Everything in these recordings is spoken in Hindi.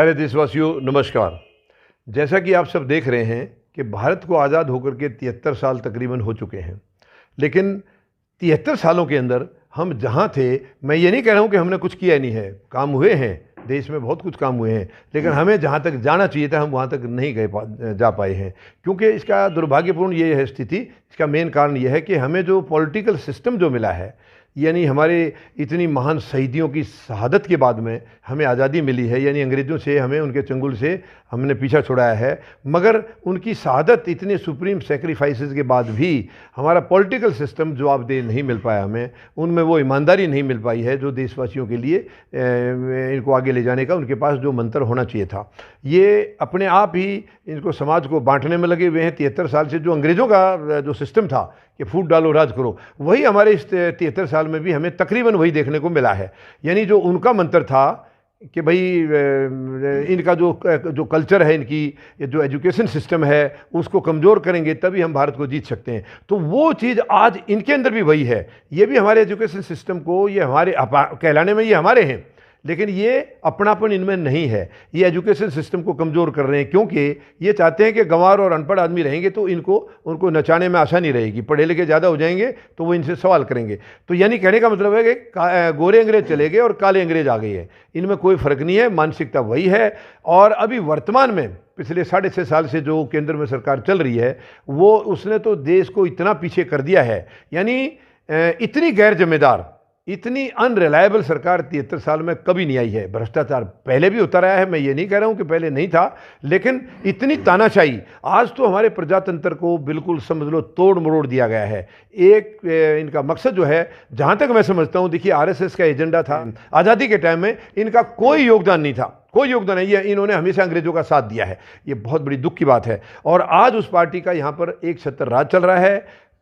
प्यारे देशवासियों नमस्कार। जैसा कि आप सब देख रहे हैं कि भारत को आज़ाद होकर के 73 साल तकरीबन हो चुके हैं, लेकिन 73 सालों के अंदर हम जहां थे, मैं ये नहीं कह रहा हूं कि हमने कुछ किया नहीं है, काम हुए हैं, देश में बहुत कुछ काम हुए हैं, लेकिन हमें जहां तक जाना चाहिए था हम वहां तक नहीं जा पाए हैं। क्योंकि इसका दुर्भाग्यपूर्ण ये है स्थिति, इसका मेन कारण ये है कि हमें जो पॉलिटिकल सिस्टम जो मिला है, यानी हमारे इतनी महान शहीदियों की शहादत के बाद में हमें आज़ादी मिली है, यानी अंग्रेज़ों से हमें उनके चंगुल से हमने पीछा छुड़ाया है, मगर उनकी शहादत इतने सुप्रीम सेक्रीफाइसेस के बाद भी हमारा पॉलिटिकल सिस्टम जवाबदेह नहीं मिल पाया, हमें उनमें वो ईमानदारी नहीं मिल पाई है जो देशवासियों के लिए इनको आगे ले जाने का उनके पास जो मंत्र होना चाहिए था। ये अपने आप ही इनको समाज को बांटने में लगे हुए हैं। 73 साल से जो अंग्रेज़ों का जो सिस्टम था कि फूट डालो राज करो, वही हमारे इस 73 साल में भी हमें तकरीबन वही देखने को मिला है। यानी जो उनका मंत्र था कि भाई इनका जो कल्चर है, इनकी जो एजुकेशन सिस्टम है, उसको कमज़ोर करेंगे तभी हम भारत को जीत सकते हैं, तो वो चीज़ आज इनके अंदर भी वही है। ये भी हमारे एजुकेशन सिस्टम को, ये हमारे कहलाने में ये हमारे हैं, लेकिन ये अपनापन इनमें नहीं है। ये एजुकेशन सिस्टम को कमज़ोर कर रहे हैं क्योंकि ये चाहते हैं कि गंवार और अनपढ़ आदमी रहेंगे तो उनको नचाने में आसानी रहेगी, पढ़े लिखे ज़्यादा हो जाएंगे तो वो इनसे सवाल करेंगे। तो यानी कहने का मतलब है कि गोरे अंग्रेज चले गए और काले अंग्रेज आ गए हैं, इनमें कोई फ़र्क नहीं है, मानसिकता वही है। और अभी वर्तमान में पिछले 6.5 साल से जो केंद्र में सरकार चल रही है, वो उसने तो देश को इतना पीछे कर दिया है, यानी इतनी गैर जिम्मेदार, इतनी अनरिलायबल सरकार 73 साल में कभी नहीं आई है। भ्रष्टाचार पहले भी होता रहा है, मैं ये नहीं कह रहा हूँ कि पहले नहीं था, लेकिन इतनी तानाशाही, आज तो हमारे प्रजातंत्र को बिल्कुल समझ लो तोड़ मरोड़ दिया गया है। एक इनका मकसद जो है, जहाँ तक मैं समझता हूँ, देखिए आरएसएस का एजेंडा था, आज़ादी के टाइम में इनका कोई योगदान नहीं था, कोई योगदान नहीं है, इन्होंने हमेशा अंग्रेजों का साथ दिया है। ये बहुत बड़ी दुख की बात है। और आज उस पार्टी का यहाँ पर एक छत्र राज चल रहा है।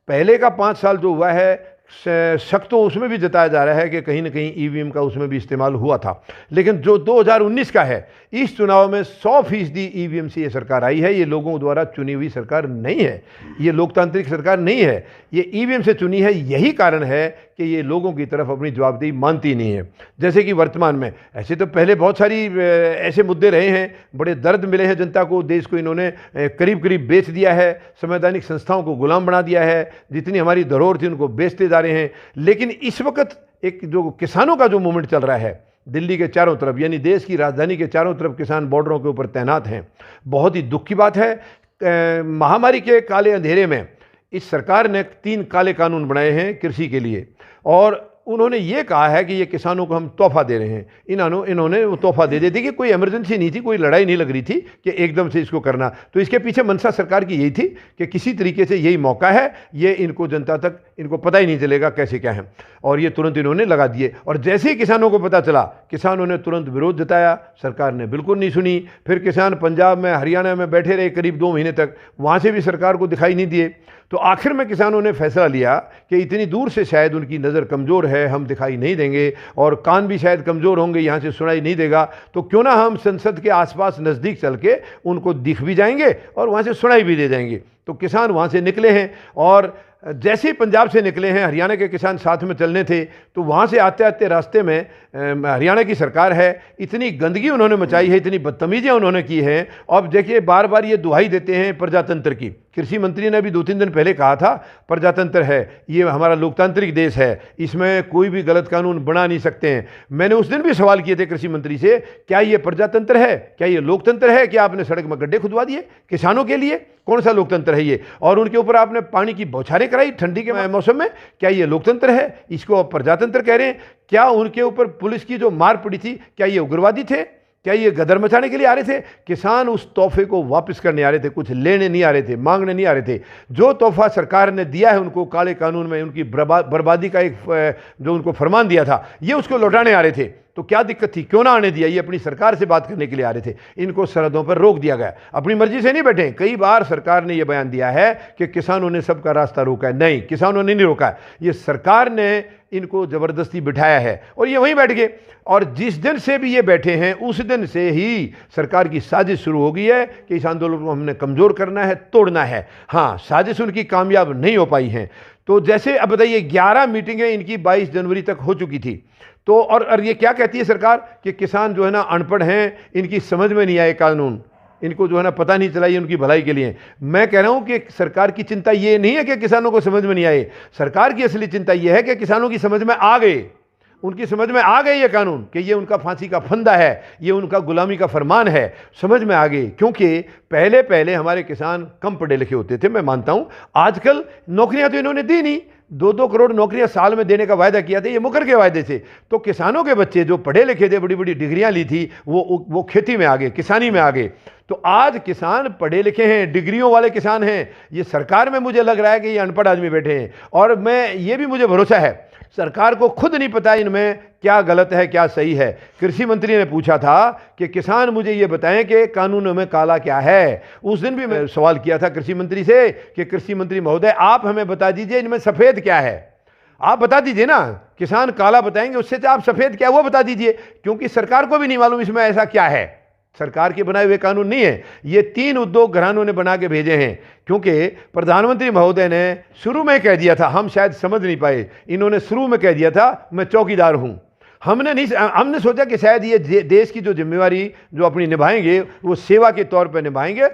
पहले का 5 साल जो हुआ है, शक तो उसमें भी जताया जा रहा है कि कहीं ना कहीं ईवीएम का उसमें भी इस्तेमाल हुआ था, लेकिन जो 2019 का है, इस चुनाव में 100% ईवीएम से ये सरकार आई है। ये लोगों द्वारा चुनी हुई सरकार नहीं है, ये लोकतांत्रिक सरकार नहीं है, ये ईवीएम से चुनी है। यही कारण है कि ये लोगों की तरफ अपनी जवाबदेही मानती नहीं है। जैसे कि वर्तमान में, ऐसे तो पहले बहुत सारी ऐसे मुद्दे रहे हैं, बड़े दर्द मिले हैं जनता को, देश को इन्होंने करीब करीब बेच दिया है, संवैधानिक संस्थाओं को गुलाम बना दिया है, जितनी हमारी धरोहर थी उनको बेचते जा रहे हैं। लेकिन इस वक्त एक जो किसानों का जो मूवमेंट चल रहा है दिल्ली के चारों तरफ, यानी देश की राजधानी के चारों तरफ किसान बॉर्डरों के ऊपर तैनात हैं, बहुत ही दुख की बात है। महामारी के काले अंधेरे में इस सरकार ने 3 काले कानून बनाए हैं कृषि के लिए, और उन्होंने ये कहा है कि ये किसानों को हम तोहफा दे रहे हैं। इन्होंने वो तोहफा दे देती कि कोई इमरजेंसी नहीं थी, कोई लड़ाई नहीं लग रही थी कि एकदम से इसको करना। तो इसके पीछे मंशा सरकार की यही थी कि किसी तरीके से यही मौका है, ये इनको जनता तक इनको पता ही नहीं चलेगा कैसे क्या है, और ये तुरंत इन्होंने लगा दिए। और जैसे ही किसानों को पता चला, किसानों ने तुरंत विरोध जताया, सरकार ने बिल्कुल नहीं सुनी। फिर किसान पंजाब में, हरियाणा में बैठे रहे करीब 2 महीने तक, वहाँ से भी सरकार को दिखाई नहीं दिए। तो आखिर में किसानों ने फैसला लिया कि इतनी दूर से शायद उनकी नज़र कमज़ोर है, हम दिखाई नहीं देंगे, और कान भी शायद कमज़ोर होंगे, यहाँ से सुनाई नहीं देगा, तो क्यों ना हम संसद के आसपास नज़दीक चल के उनको दिख भी जाएंगे और वहाँ से सुनाई भी दे जाएंगे। तो किसान वहाँ से निकले हैं, और जैसे ही पंजाब से निकले हैं, हरियाणा के किसान साथ में चलने थे, तो वहाँ से आते आते रास्ते में हरियाणा की सरकार है, इतनी गंदगी उन्होंने मचाई है, इतनी बदतमीजियाँ उन्होंने की हैं। अब देखिए बार बार ये दुहाई देते हैं प्रजातंत्र की। कृषि मंत्री ने भी 2-3 दिन पहले कहा था प्रजातंत्र है, ये हमारा लोकतांत्रिक देश है, इसमें कोई भी गलत कानून बना नहीं सकते हैं। मैंने उस दिन भी सवाल किए थे कृषि मंत्री से, क्या ये प्रजातंत्र है, क्या ये लोकतंत्र है कि आपने सड़क में गड्ढे खुदवा दिए किसानों के लिए? कौन सा लोकतंत्र है ये? और उनके ऊपर आपने पानी की बौछारें कराई ठंडी के मौसम में, क्या ये लोकतंत्र है? इसको आप प्रजातंत्र कह रहे हैं? क्या उनके ऊपर पुलिस की जो मार पड़ी थी, क्या ये उग्रवादी थे? क्या ये गदर मचाने के लिए आ रहे थे? किसान उस तोहफे को वापस करने आ रहे थे, कुछ लेने नहीं आ रहे थे, मांगने नहीं आ रहे थे। जो तोहफा सरकार ने दिया है उनको काले कानून में, उनकी बर्बादी का एक जो उनको फरमान दिया था, ये उसको लौटाने आ रहे थे। तो क्या दिक्कत थी, क्यों ना आने दिया? ये अपनी सरकार से बात करने के लिए आ रहे थे। इनको सरहदों पर रोक दिया गया, अपनी मर्जी से नहीं बैठे। कई बार सरकार ने यह बयान दिया है कि किसानों ने सबका रास्ता रोका है। नहीं, किसानों ने नहीं रोका है, ये सरकार ने इनको जबरदस्ती बिठाया है और ये वहीं बैठ गए। और जिस दिन से भी ये बैठे हैं, उस दिन से ही सरकार की साजिश शुरू हो गई है कि इस आंदोलन को हमने कमज़ोर करना है, तोड़ना है। हाँ, साजिश उनकी कामयाब नहीं हो पाई है। तो जैसे अब बताइए 11 मीटिंगें इनकी 22 जनवरी तक हो चुकी थी, तो और ये क्या कहती है सरकार कि किसान जो है ना अनपढ़ हैं, इनकी समझ में नहीं आए कानून, इनको जो है ना पता नहीं चला ये उनकी भलाई के लिए। मैं कह रहा हूं कि सरकार की चिंता ये नहीं है कि किसानों को समझ में नहीं आए, सरकार की असली चिंता ये है कि किसानों की समझ में आ गए, उनकी समझ में आ गए ये कानून कि ये उनका फांसी का फंदा है, ये उनका गुलामी का फरमान है, समझ में आ गए। क्योंकि पहले पहले हमारे किसान कम पढ़े लिखे होते थे, मैं मानता हूं, आजकल नौकरियां तो इन्होंने दी नहीं, 2-2 करोड़ नौकरियां साल में देने का वायदा किया था, ये मुकर के वायदे थे। तो किसानों के बच्चे जो पढ़े लिखे थे, बड़ी बड़ी डिग्रियां ली थी, वो खेती में आ गए, किसानी में आ गए। तो आज किसान पढ़े लिखे हैं, डिग्रियों वाले किसान हैं। ये सरकार में मुझे लग रहा है कि ये अनपढ़ आदमी बैठे हैं, और मैं ये भी मुझे भरोसा है सरकार को खुद नहीं पता इनमें क्या गलत है क्या सही है। कृषि मंत्री ने पूछा था कि किसान मुझे ये बताएं कि कानूनों में काला क्या है। उस दिन भी मैं सवाल किया था कृषि मंत्री से कि कृषि मंत्री महोदय आप हमें बता दीजिए इनमें सफ़ेद क्या है, आप बता दीजिए ना। किसान काला बताएंगे, उससे आप सफ़ेद क्या है वो बता दीजिए, क्योंकि सरकार को भी नहीं मालूम इसमें ऐसा क्या है। सरकार के बनाए हुए कानून नहीं है, ये 3 उद्योग घरानों ने बना के भेजे हैं। क्योंकि प्रधानमंत्री महोदय ने शुरू में कह दिया था, हम शायद समझ नहीं पाए, इन्होंने शुरू में कह दिया था मैं चौकीदार हूं। हमने सोचा कि शायद ये देश की जो जिम्मेवारी जो अपनी निभाएंगे वो सेवा के तौर पे निभाएंगे,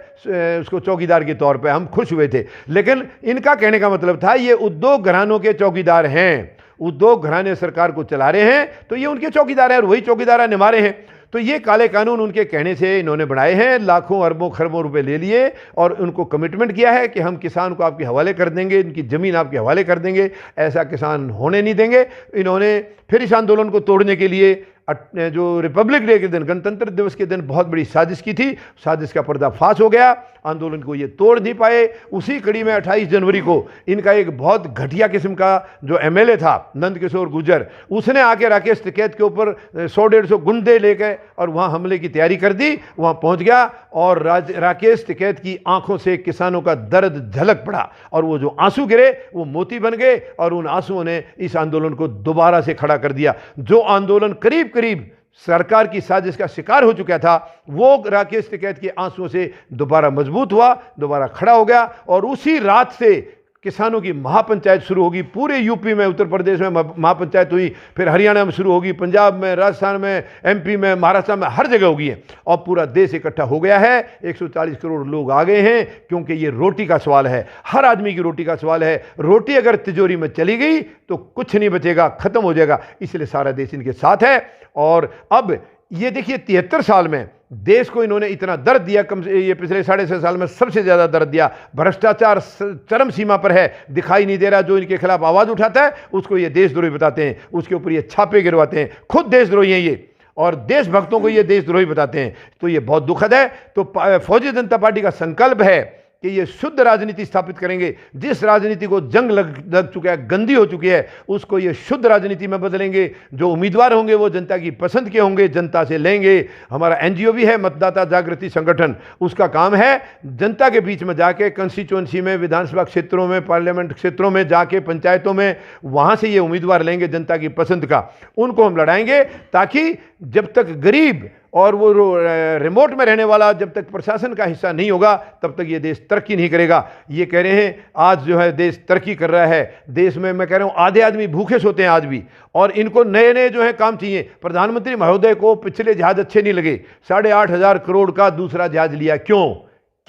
उसको चौकीदार के तौर पे हम खुश हुए थे। लेकिन इनका कहने का मतलब था ये उद्योग घरानों के चौकीदार हैं, उद्योग घराने सरकार को चला रहे हैं, तो ये उनके चौकीदार हैं और वही चौकीदार निभा रहे हैं। तो ये काले कानून उनके कहने से इन्होंने बनाए हैं, लाखों अरबों खरबों रुपए ले लिए और उनको कमिटमेंट किया है कि हम किसान को आपके हवाले कर देंगे, इनकी ज़मीन आपके हवाले कर देंगे। ऐसा किसान होने नहीं देंगे। इन्होंने फिर इस आंदोलन को तोड़ने के लिए जो रिपब्लिक डे के दिन, गणतंत्र दिवस के दिन बहुत बड़ी साजिश की थी, साजिश का पर्दाफाश हो गया, आंदोलन को ये तोड़ नहीं पाए। उसी कड़ी में 28 जनवरी को इनका एक बहुत घटिया किस्म का जो एमएलए था नंद किशोर गुर्जर, उसने आके राकेश टिकैत के ऊपर 100-150 गुंडे लेके और वहाँ हमले की तैयारी कर दी। वहाँ पहुँच गया और राकेश टिकैत की आंखों से किसानों का दर्द झलक पड़ा और वो जो आंसू गिरे वो मोती बन गए और उन आंसुओं ने इस आंदोलन को दोबारा से खड़ा कर दिया। जो आंदोलन करीब करीब सरकार की साजिश का शिकार हो चुका था, वो राकेश टिकैत के आंसुओं से दोबारा मजबूत हुआ, दोबारा खड़ा हो गया। और उसी रात से किसानों की महापंचायत शुरू होगी। पूरे यूपी में, उत्तर प्रदेश में महापंचायत हुई, फिर हरियाणा में शुरू होगी, पंजाब में, राजस्थान में, एमपी में, महाराष्ट्र में, हर जगह होगी है। और पूरा देश इकट्ठा हो गया है। 140 करोड़ लोग आ गए हैं, क्योंकि ये रोटी का सवाल है, हर आदमी की रोटी का सवाल है। रोटी अगर तिजोरी में चली गई तो कुछ नहीं बचेगा, खत्म हो जाएगा। इसलिए सारा देश इनके साथ है। और अब ये देखिए 73 साल में देश को इन्होंने इतना दर्द दिया, कम से ये पिछले 6.5 साल में सबसे ज़्यादा दर्द दिया। भ्रष्टाचार चरम सीमा पर है, दिखाई नहीं दे रहा। जो इनके खिलाफ आवाज़ उठाता है उसको ये देशद्रोही बताते हैं, उसके ऊपर ये छापे गिरवाते हैं। खुद देशद्रोही हैं ये, और देशभक्तों को ये देशद्रोही बताते हैं। तो ये बहुत दुखद है। तो फौजी जनता पार्टी का संकल्प है कि ये शुद्ध राजनीति स्थापित करेंगे। जिस राजनीति को जंग लग चुका है, गंदी हो चुकी है, उसको ये शुद्ध राजनीति में बदलेंगे। जो उम्मीदवार होंगे वो जनता की पसंद के होंगे, जनता से लेंगे। हमारा एनजीओ भी है, मतदाता जागृति संगठन, उसका काम है जनता के बीच में जाके, कंस्टिट्यूएंसी में, विधानसभा क्षेत्रों में, पार्लियामेंट क्षेत्रों में जाके, पंचायतों में, वहाँ से ये उम्मीदवार लेंगे जनता की पसंद का। उनको हम लड़ाएंगे, ताकि जब तक गरीब और वो रिमोट में रहने वाला जब तक प्रशासन का हिस्सा नहीं होगा, तब तक ये देश तरक्की नहीं करेगा। ये कह रहे हैं आज जो है देश तरक्की कर रहा है। देश में मैं कह रहा हूँ आधे आदमी भूखे सोते हैं आज भी, और इनको नए नए जो है काम चाहिए। प्रधानमंत्री महोदय को पिछले जहाज अच्छे नहीं लगे, 8,500 करोड़ का दूसरा जहाज लिया, क्यों?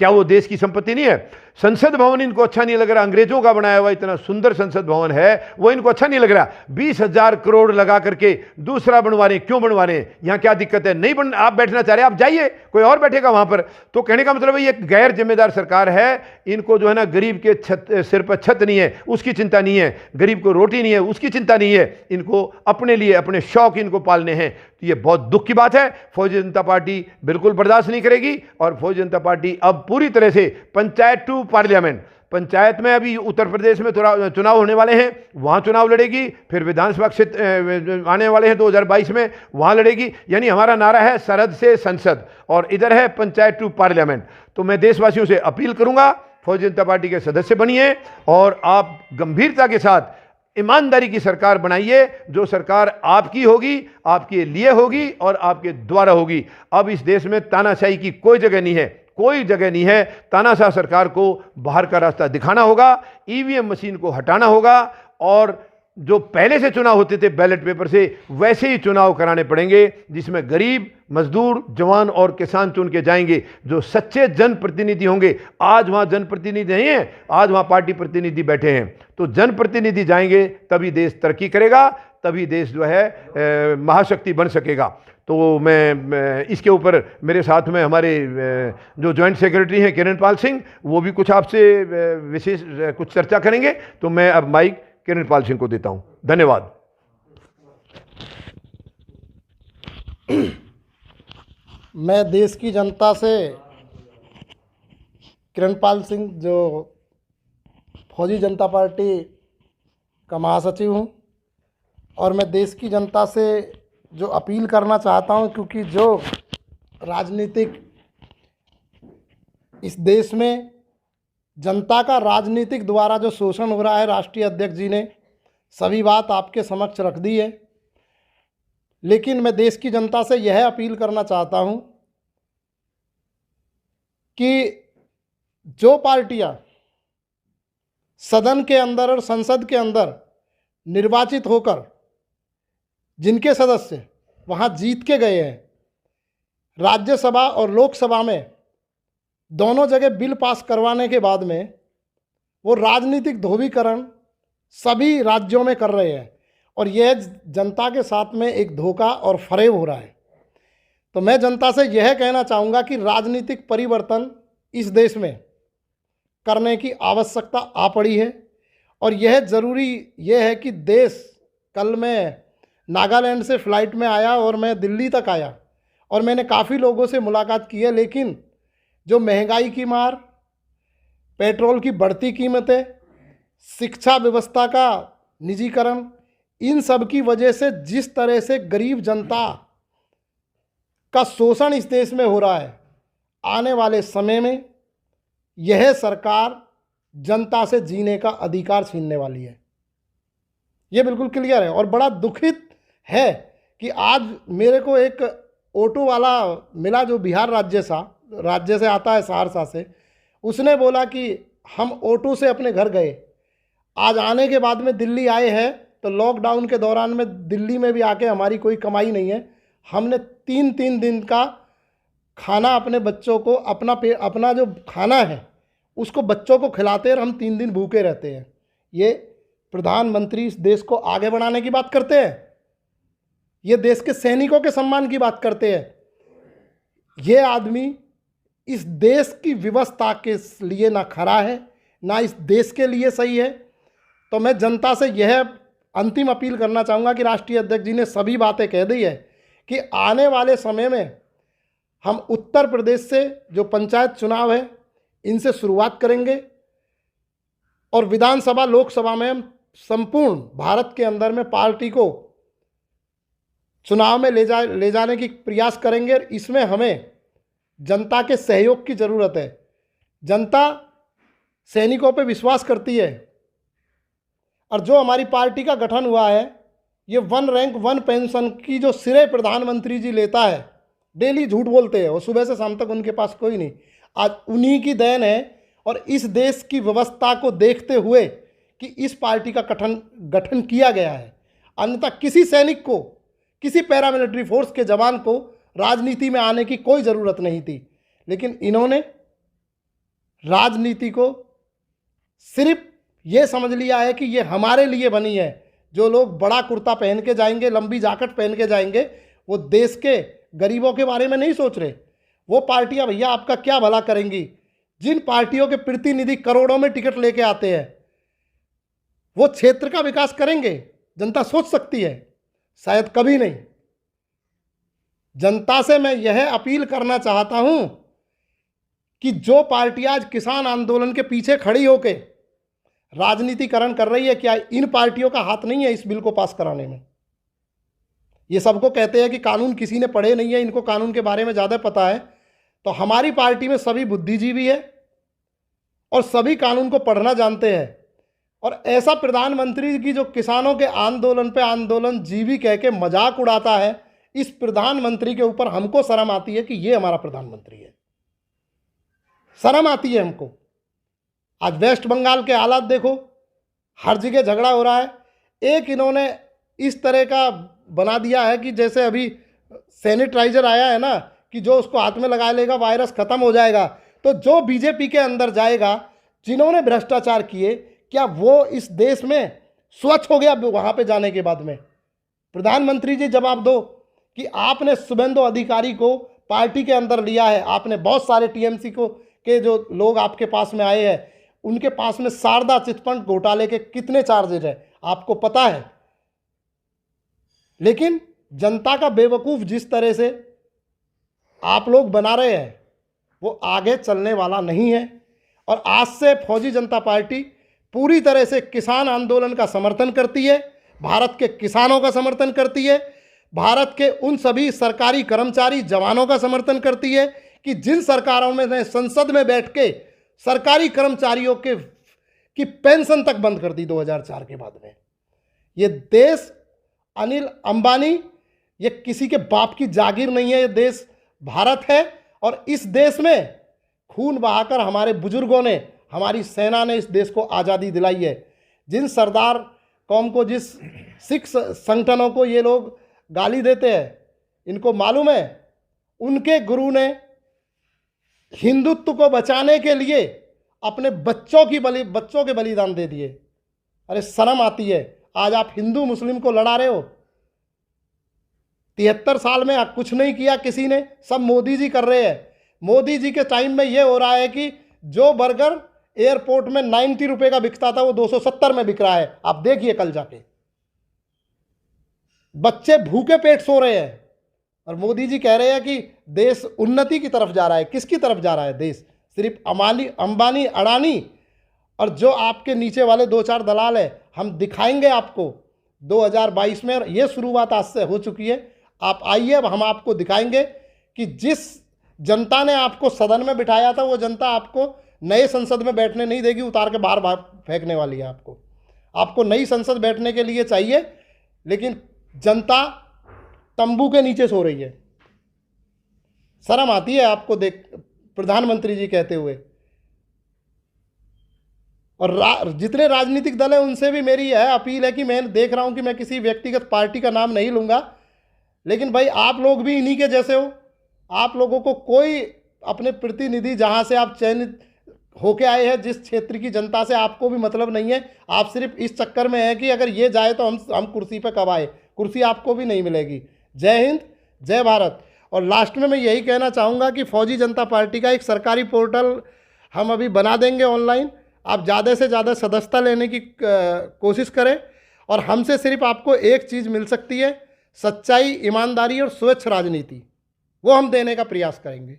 क्या वो देश की संपत्ति नहीं है? संसद भवन इनको अच्छा नहीं लग रहा, अंग्रेजों का बनाया हुआ इतना सुंदर संसद भवन है, वो इनको अच्छा नहीं लग रहा। 20,000 करोड़ लगा करके दूसरा बनवा रहे, क्यों बनवा रहे? यहाँ क्या दिक्कत है? नहीं आप बैठना चाह रहे, आप जाइए, कोई और बैठेगा वहां पर। तो कहने का मतलब है ये गैर जिम्मेदार सरकार है। इनको जो है ना गरीब के सिर पर छत नहीं है उसकी चिंता नहीं है, गरीब को रोटी नहीं है उसकी चिंता नहीं है, इनको अपने लिए अपने शौक इनको पालने हैं। तो ये बहुत दुख की बात है। फौजी जनता पार्टी बिल्कुल बर्दाश्त नहीं करेगी। और फौजी जनता पार्टी अब पूरी तरह से पंचायत टू पार्लियामेंट, पंचायत में अभी उत्तर प्रदेश में थोड़ा चुनाव होने वाले हैं, वहाँ चुनाव लड़ेगी। फिर विधानसभा क्षेत्र आने वाले हैं 2022 में, वहाँ लड़ेगी। यानी हमारा नारा है सरहद से संसद, और इधर है पंचायत टू पार्लियामेंट। तो मैं देशवासियों से अपील करूँगा, फौजी जनता पार्टी के सदस्य बनिए और आप गंभीरता के साथ ईमानदारी की सरकार बनाइए। जो सरकार आपकी होगी, आपके लिए होगी और आपके द्वारा होगी। अब इस देश में तानाशाही की कोई जगह नहीं है, कोई जगह नहीं है। तानाशाह सरकार को बाहर का रास्ता दिखाना होगा, ईवीएम मशीन को हटाना होगा और जो पहले से चुनाव होते थे बैलेट पेपर से, वैसे ही चुनाव कराने पड़ेंगे, जिसमें गरीब, मजदूर, जवान और किसान चुन के जाएंगे, जो सच्चे जनप्रतिनिधि होंगे। आज वहाँ जनप्रतिनिधि नहीं है, आज वहाँ पार्टी प्रतिनिधि बैठे हैं। तो जनप्रतिनिधि जाएंगे तभी देश तरक्की करेगा, तभी देश जो है महाशक्ति बन सकेगा। तो मैं इसके ऊपर मेरे साथ में हमारे जो जॉइंट सेक्रेटरी हैं किरण पाल सिंह, वो भी कुछ आपसे विशेष कुछ चर्चा करेंगे। तो मैं अब माइक किरण पाल सिंह को देता हूं। धन्यवाद। मैं देश की जनता से किरण पाल सिंह, जो फौजी जनता पार्टी का महासचिव हूँ, और मैं देश की जनता से जो अपील करना चाहता हूँ, क्योंकि जो राजनीतिक इस देश में जनता का राजनीतिक द्वारा जो शोषण हो रहा है, राष्ट्रीय अध्यक्ष जी ने सभी बात आपके समक्ष रख दी है। लेकिन मैं देश की जनता से यह अपील करना चाहता हूँ कि जो पार्टियाँ सदन के अंदर और संसद के अंदर निर्वाचित होकर जिनके सदस्य वहाँ जीत के गए हैं, राज्यसभा और लोकसभा में दोनों जगह बिल पास करवाने के बाद में वो राजनीतिक ध्रुवीकरण सभी राज्यों में कर रहे हैं, और यह जनता के साथ में एक धोखा और फरेब हो रहा है। तो मैं जनता से यह कहना चाहूँगा कि राजनीतिक परिवर्तन इस देश में करने की आवश्यकता आ पड़ी है, और यह ज़रूरी यह है कि देश, कल मैं नागालैंड से फ़्लाइट में आया और मैं दिल्ली तक आया और मैंने काफ़ी लोगों से मुलाकात की है, लेकिन जो महंगाई की मार, पेट्रोल की बढ़ती कीमतें, शिक्षा व्यवस्था का निजीकरण, इन सब की वजह से जिस तरह से गरीब जनता का शोषण इस देश में हो रहा है, आने वाले समय में यह सरकार जनता से जीने का अधिकार छीनने वाली है। ये बिल्कुल क्लियर है। और बड़ा दुखित है कि आज मेरे को एक ऑटो वाला मिला जो बिहार राज्य से आता है, सहरसा से। उसने बोला कि हम ऑटो से अपने घर गए, आज आने के बाद में दिल्ली आए हैं, तो लॉकडाउन के दौरान में दिल्ली में भी आके हमारी कोई कमाई नहीं है, हमने 3-3 दिन का खाना अपने बच्चों को, अपना जो खाना है उसको बच्चों को खिलाते हैं, और हम 3 दिन भूखे रहते हैं। ये प्रधानमंत्री इस देश को आगे बढ़ाने की बात करते हैं, ये देश के सैनिकों के सम्मान की बात करते हैं। ये आदमी इस देश की व्यवस्था के लिए ना खरा है, ना इस देश के लिए सही है। तो मैं जनता से यह अंतिम अपील करना चाहूँगा कि राष्ट्रीय अध्यक्ष जी ने सभी बातें कह दी है कि आने वाले समय में हम उत्तर प्रदेश से जो पंचायत चुनाव है इनसे शुरुआत करेंगे, और विधानसभा लोकसभा में हम संपूर्ण भारत के अंदर में पार्टी को चुनाव में ले जाने की प्रयास करेंगे। इसमें हमें जनता के सहयोग की ज़रूरत है। जनता सैनिकों पर विश्वास करती है, और जो हमारी पार्टी का गठन हुआ है, ये 1 रैंक 1 पेंशन की जो श्रेय प्रधानमंत्री जी लेता है, डेली झूठ बोलते हैं, और सुबह से शाम तक उनके पास कोई नहीं, आज उन्हीं की देन है। और इस देश की व्यवस्था को देखते हुए कि इस पार्टी का गठन किया गया है, अन्यथा किसी सैनिक को, किसी पैरामिलिट्री फोर्स के जवान को राजनीति में आने की कोई ज़रूरत नहीं थी। लेकिन इन्होंने राजनीति को सिर्फ ये समझ लिया है कि ये हमारे लिए बनी है। जो लोग बड़ा कुर्ता पहन के जाएंगे, लंबी जैकेट पहन के जाएंगे, वो देश के गरीबों के बारे में नहीं सोच रहे। वो पार्टियां भैया आपका क्या भला करेंगी? जिन पार्टियों के प्रतिनिधि करोड़ों में टिकट लेके आते हैं, वो क्षेत्र का विकास करेंगे? जनता सोच सकती है? शायद कभी नहीं। जनता से मैं यह अपील करना चाहता हूं कि जो पार्टी आज किसान आंदोलन के पीछे खड़ी होके राजनीतिकरण कर रही है, क्या इन पार्टियों का हाथ नहीं है इस बिल को पास कराने में? ये सबको कहते हैं कि कानून किसी ने पढ़े नहीं है, इनको कानून के बारे में ज़्यादा पता है। तो हमारी पार्टी में सभी बुद्धिजीवी है और सभी कानून को पढ़ना जानते हैं। और ऐसा प्रधानमंत्री की जो किसानों के आंदोलन पे आंदोलन जीवी कह के मजाक उड़ाता है, इस प्रधानमंत्री के ऊपर हमको शर्म आती है कि ये हमारा प्रधानमंत्री है। शर्म आती है हमको। आज वेस्ट बंगाल के हालात देखो, हर जगह झगड़ा हो रहा है। एक इन्होंने इस तरह का बना दिया है कि जैसे अभी सैनिटाइजर आया है ना, कि जो उसको हाथ में लगा लेगा वायरस खत्म हो जाएगा। तो जो बीजेपी के अंदर जाएगा, जिन्होंने भ्रष्टाचार किए, क्या वो इस देश में स्वच्छ हो गया वहां पे जाने के बाद में? प्रधानमंत्री जी जवाब दो कि आपने शुभेंदु अधिकारी को पार्टी के अंदर लिया है, आपने बहुत सारे टीएमसी को के जो लोग आपके पास में आए हैं, उनके पास में शारदा चिटफंड घोटाले के कितने चार्जेज है आपको पता है। लेकिन जनता का बेवकूफ़ जिस तरह से आप लोग बना रहे हैं, वो आगे चलने वाला नहीं है। और आज से फौजी जनता पार्टी पूरी तरह से किसान आंदोलन का समर्थन करती है, भारत के किसानों का समर्थन करती है, भारत के उन सभी सरकारी कर्मचारी जवानों का समर्थन करती है कि जिन सरकारों में ने संसद में बैठ के सरकारी कर्मचारियों की पेंशन तक बंद कर दी 2004 के बाद में। ये देश अनिल अंबानी, ये किसी के बाप की जागीर नहीं है, ये देश भारत है। और इस देश में खून बहाकर हमारे बुजुर्गों ने, हमारी सेना ने इस देश को आज़ादी दिलाई है। जिन सरदार कौम को, जिस सिख संगठनों को ये लोग गाली देते हैं, इनको मालूम है उनके गुरु ने हिंदुत्व को बचाने के लिए अपने बच्चों के बलिदान दे दिए। अरे शर्म आती है, आज आप हिंदू मुस्लिम को लड़ा रहे हो। 73 साल में कुछ नहीं किया किसी ने, सब मोदी जी कर रहे हैं। मोदी जी के टाइम में ये हो रहा है कि जो बर्गर एयरपोर्ट में 90 रुपए का बिकता था वो 270 में बिक रहा है। आप देखिए कल जाके, बच्चे भूखे पेट सो रहे हैं और मोदी जी कह रहे हैं कि देश उन्नति की तरफ जा रहा है। किसकी तरफ जा रहा है देश? सिर्फ अंबानी अडानी और जो आपके नीचे वाले 2-4 दलाल है। हम दिखाएंगे आपको 2022 में, और ये शुरुआत आज से हो चुकी है। आप आइए, अब हम आपको दिखाएंगे कि जिस जनता ने आपको सदन में बिठाया था, वो जनता आपको नए संसद में बैठने नहीं देगी, उतार के बाहर फेंकने वाली है। आपको नई संसद बैठने के लिए चाहिए, लेकिन जनता तंबू के नीचे सो रही है। शर्म आती है आपको देख प्रधानमंत्री जी कहते हुए। और जितने राजनीतिक दल हैं उनसे भी मेरी यह अपील है कि मैं देख रहा हूं कि मैं किसी व्यक्तिगत पार्टी का नाम नहीं लूंगा, लेकिन भाई आप लोग भी इन्हीं के जैसे हो। आप लोगों को कोई अपने प्रतिनिधि, जहां से आप चयनित होके आए हैं, जिस क्षेत्र की जनता से आपको भी मतलब नहीं है। आप सिर्फ इस चक्कर में है कि अगर ये जाए तो हम कुर्सी पर कब आए। कुर्सी आपको भी नहीं मिलेगी। जय हिंद, जय भारत। और लास्ट में मैं यही कहना चाहूँगा कि फौजी जनता पार्टी का एक सरकारी पोर्टल हम अभी बना देंगे ऑनलाइन। आप ज़्यादा से ज़्यादा सदस्यता लेने की कोशिश करें, और हमसे सिर्फ आपको एक चीज़ मिल सकती है, सच्चाई, ईमानदारी और स्वच्छ राजनीति। वो हम देने का प्रयास करेंगे।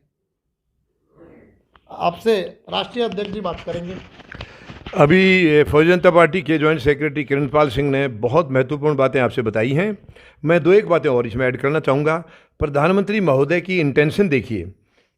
आपसे राष्ट्रीय अध्यक्ष जी बात करेंगे। अभी फौजी जनता पार्टी के जॉइंट सेक्रेटरी किरणपाल सिंह ने बहुत महत्वपूर्ण बातें आपसे बताई हैं। मैं 2-1 बातें और इसमें ऐड करना चाहूँगा। प्रधानमंत्री महोदय की इंटेंशन देखिए,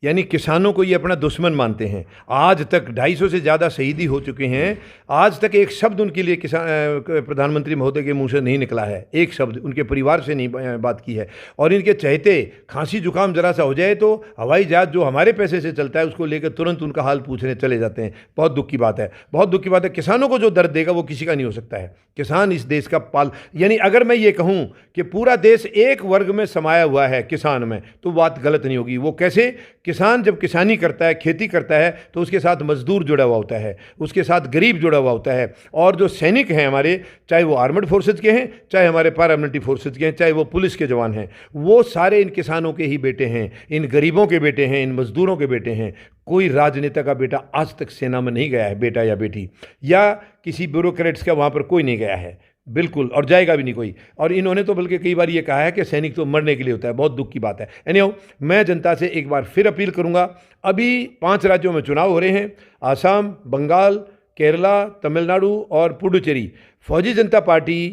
यानी किसानों को ये अपना दुश्मन मानते हैं। आज तक 250 से ज़्यादा शहीदी हो चुके हैं, आज तक एक शब्द उनके लिए प्रधानमंत्री महोदय के मुंह से नहीं निकला है, एक शब्द उनके परिवार से नहीं बात की है। और इनके चहते खांसी जुकाम जरा सा हो जाए तो हवाई जहाज़ जो हमारे पैसे से चलता है उसको लेकर तुरंत उनका हाल पूछने चले जाते हैं। बहुत दुख की बात है, बहुत दुख की बात है। किसानों को जो दर्द देगा वो किसी का नहीं हो सकता है। किसान इस देश का यानी अगर मैं ये कहूँ कि पूरा देश एक वर्ग में समाया हुआ है किसान में, तो बात गलत नहीं होगी। वो कैसे? किसान जब किसानी करता है, खेती करता है, तो उसके साथ मजदूर जुड़ा हुआ होता है, उसके साथ गरीब जुड़ा हुआ होता है। और जो सैनिक हैं हमारे, चाहे वो आर्मड फोर्सेज के हैं, चाहे हमारे पैरामिलिट्री फोर्सेज के हैं, चाहे वो पुलिस के जवान हैं, वो सारे इन किसानों के ही बेटे हैं, इन गरीबों के बेटे हैं, इन मजदूरों के बेटे हैं। कोई राजनेता का बेटा आज तक सेना में नहीं गया है, बेटा या बेटी, या किसी ब्यूरोक्रेट्स का वहाँ पर कोई नहीं गया है, बिल्कुल, और जाएगा भी नहीं कोई। और इन्होंने तो बल्कि कई बार ये कहा है कि सैनिक तो मरने के लिए होता है। बहुत दुख की बात है। एनीहाउ, मैं जनता से एक बार फिर अपील करूंगा। अभी 5 राज्यों में चुनाव हो रहे हैं, आसाम, बंगाल, केरला, तमिलनाडु और पुडुचेरी। फौजी जनता पार्टी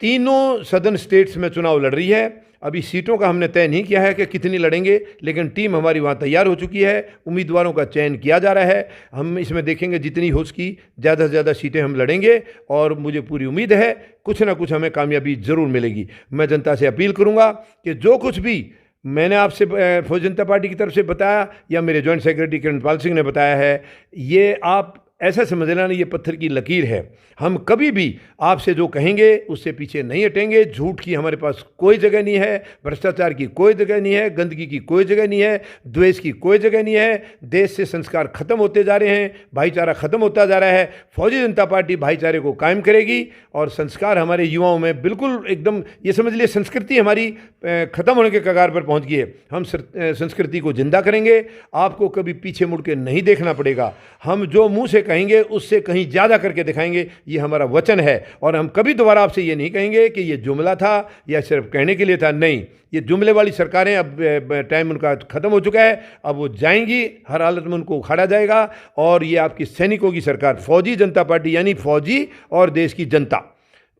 तीनों सदर्न स्टेट्स में चुनाव लड़ रही है। अभी सीटों का हमने तय नहीं किया है कि कितनी लड़ेंगे, लेकिन टीम हमारी वहाँ तैयार हो चुकी है, उम्मीदवारों का चयन किया जा रहा है। हम इसमें देखेंगे जितनी हो सकी ज़्यादा से ज़्यादा सीटें हम लड़ेंगे, और मुझे पूरी उम्मीद है कुछ ना कुछ हमें कामयाबी ज़रूर मिलेगी। मैं जनता से अपील करूँगा कि जो कुछ भी मैंने आपसे फौजी जनता पार्टी की तरफ से बताया या मेरे जॉइंट सेक्रेटरी किरणपाल सिंह ने बताया है, ये आप ऐसा समझ लेना ये पत्थर की लकीर है। हम कभी भी आपसे जो कहेंगे उससे पीछे नहीं हटेंगे। झूठ की हमारे पास कोई जगह नहीं है, भ्रष्टाचार की कोई जगह नहीं है, गंदगी की कोई जगह नहीं है, द्वेष की कोई जगह नहीं है। देश से संस्कार खत्म होते जा रहे हैं, भाईचारा खत्म होता जा रहा है। फौजी जनता पार्टी भाईचारे को कायम करेगी और संस्कार हमारे युवाओं में बिल्कुल एकदम, ये समझ लिए संस्कृति हमारी खत्म होने के कगार पर पहुंच गई है। हम संस्कृति को जिंदा करेंगे। आपको कभी पीछे मुड़ के नहीं देखना पड़ेगा। हम जो मुंह से कहेंगे उससे कहीं ज़्यादा करके दिखाएंगे, ये हमारा वचन है। और हम कभी दोबारा आपसे ये नहीं कहेंगे कि ये जुमला था या सिर्फ कहने के लिए था। नहीं, ये जुमले वाली सरकारें अब टाइम उनका ख़त्म हो चुका है। अब वो जाएंगी, हर हालत में उनको उखाड़ा जाएगा। और ये आपकी सैनिकों की सरकार, फौजी जनता पार्टी यानी फौजी और देश की जनता,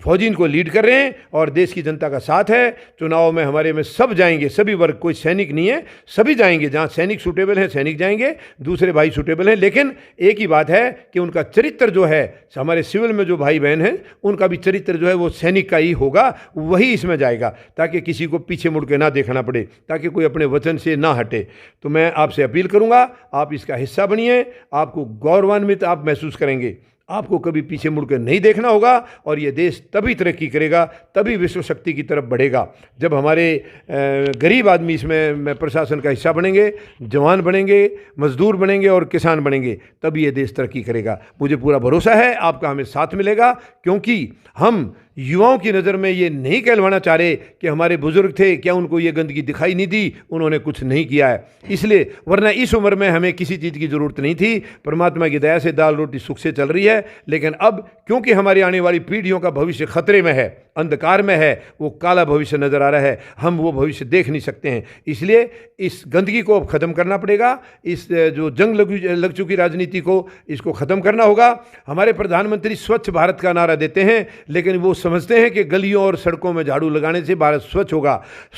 फौजी इनको लीड कर रहे हैं और देश की जनता का साथ है। चुनाव में हमारे में सब जाएंगे, सभी वर्ग, कोई सैनिक नहीं है, सभी जाएंगे। जहां सैनिक सूटेबल हैं सैनिक जाएंगे, दूसरे भाई सूटेबल हैं। लेकिन एक ही बात है कि उनका चरित्र जो है, हमारे सिविल में जो भाई बहन हैं उनका भी चरित्र जो है वो सैनिक का ही होगा, वही इसमें जाएगा, ताकि किसी को पीछे मुड़ के ना देखना पड़े, ताकि कोई अपने वचन से ना हटे। तो मैं आपसे अपील करूंगा, आप इसका हिस्सा बनिए। आपको गौरवान्वित आप महसूस करेंगे। आपको कभी पीछे मुड़कर नहीं देखना होगा और ये देश तभी तरक्की करेगा, तभी विश्व शक्ति की तरफ बढ़ेगा, जब हमारे गरीब आदमी इसमें प्रशासन का हिस्सा बनेंगे, जवान बनेंगे, मजदूर बनेंगे और किसान बनेंगे, तभी ये देश तरक्की करेगा। मुझे पूरा भरोसा है आपका हमें साथ मिलेगा, क्योंकि हम युवाओं की नज़र में ये नहीं कहलवाना चाह रहे कि हमारे बुजुर्ग थे, क्या उनको ये गंदगी दिखाई नहीं दी, उन्होंने कुछ नहीं किया है। इसलिए, वरना इस उम्र में हमें किसी चीज़ की ज़रूरत नहीं थी। परमात्मा की दया से दाल रोटी सुख से चल रही है। लेकिन अब क्योंकि हमारी आने वाली पीढ़ियों का भविष्य खतरे में है, अंधकार में है, वो काला भविष्य नज़र आ रहा है, हम वो भविष्य देख नहीं सकते हैं। इसलिए इस गंदगी को अब ख़त्म करना पड़ेगा। इस जो जंग लग चुकी राजनीति को, इसको ख़त्म करना होगा। हमारे प्रधानमंत्री स्वच्छ भारत का नारा देते हैं, लेकिन वो समझते हैं कि गलियों और सड़कों में झाड़ू लगाने से भारत स्वच्छ होगा।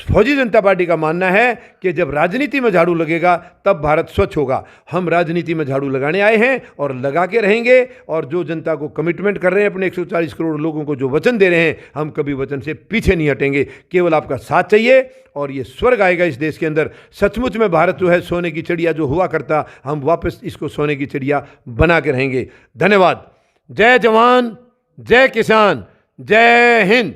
फौजी जनता पार्टी का मानना है कि जब राजनीति में झाड़ू लगेगा तब भारत स्वच्छ होगा। हम राजनीति में झाड़ू लगाने आए हैं और लगा के रहेंगे। और जो जनता को कमिटमेंट कर रहे हैं, अपने 140 करोड़ लोगों को जो वचन दे रहे हैं, हम कभी वचन से पीछे नहीं हटेंगे। केवल आपका साथ चाहिए और ये स्वर्ग आएगा इस देश के अंदर। सचमुच में भारत जो है सोने की चिड़िया जो हुआ करता, हम वापस इसको सोने की चिड़िया बना के रहेंगे। धन्यवाद। जय जवान, जय किसान, जय हिंद।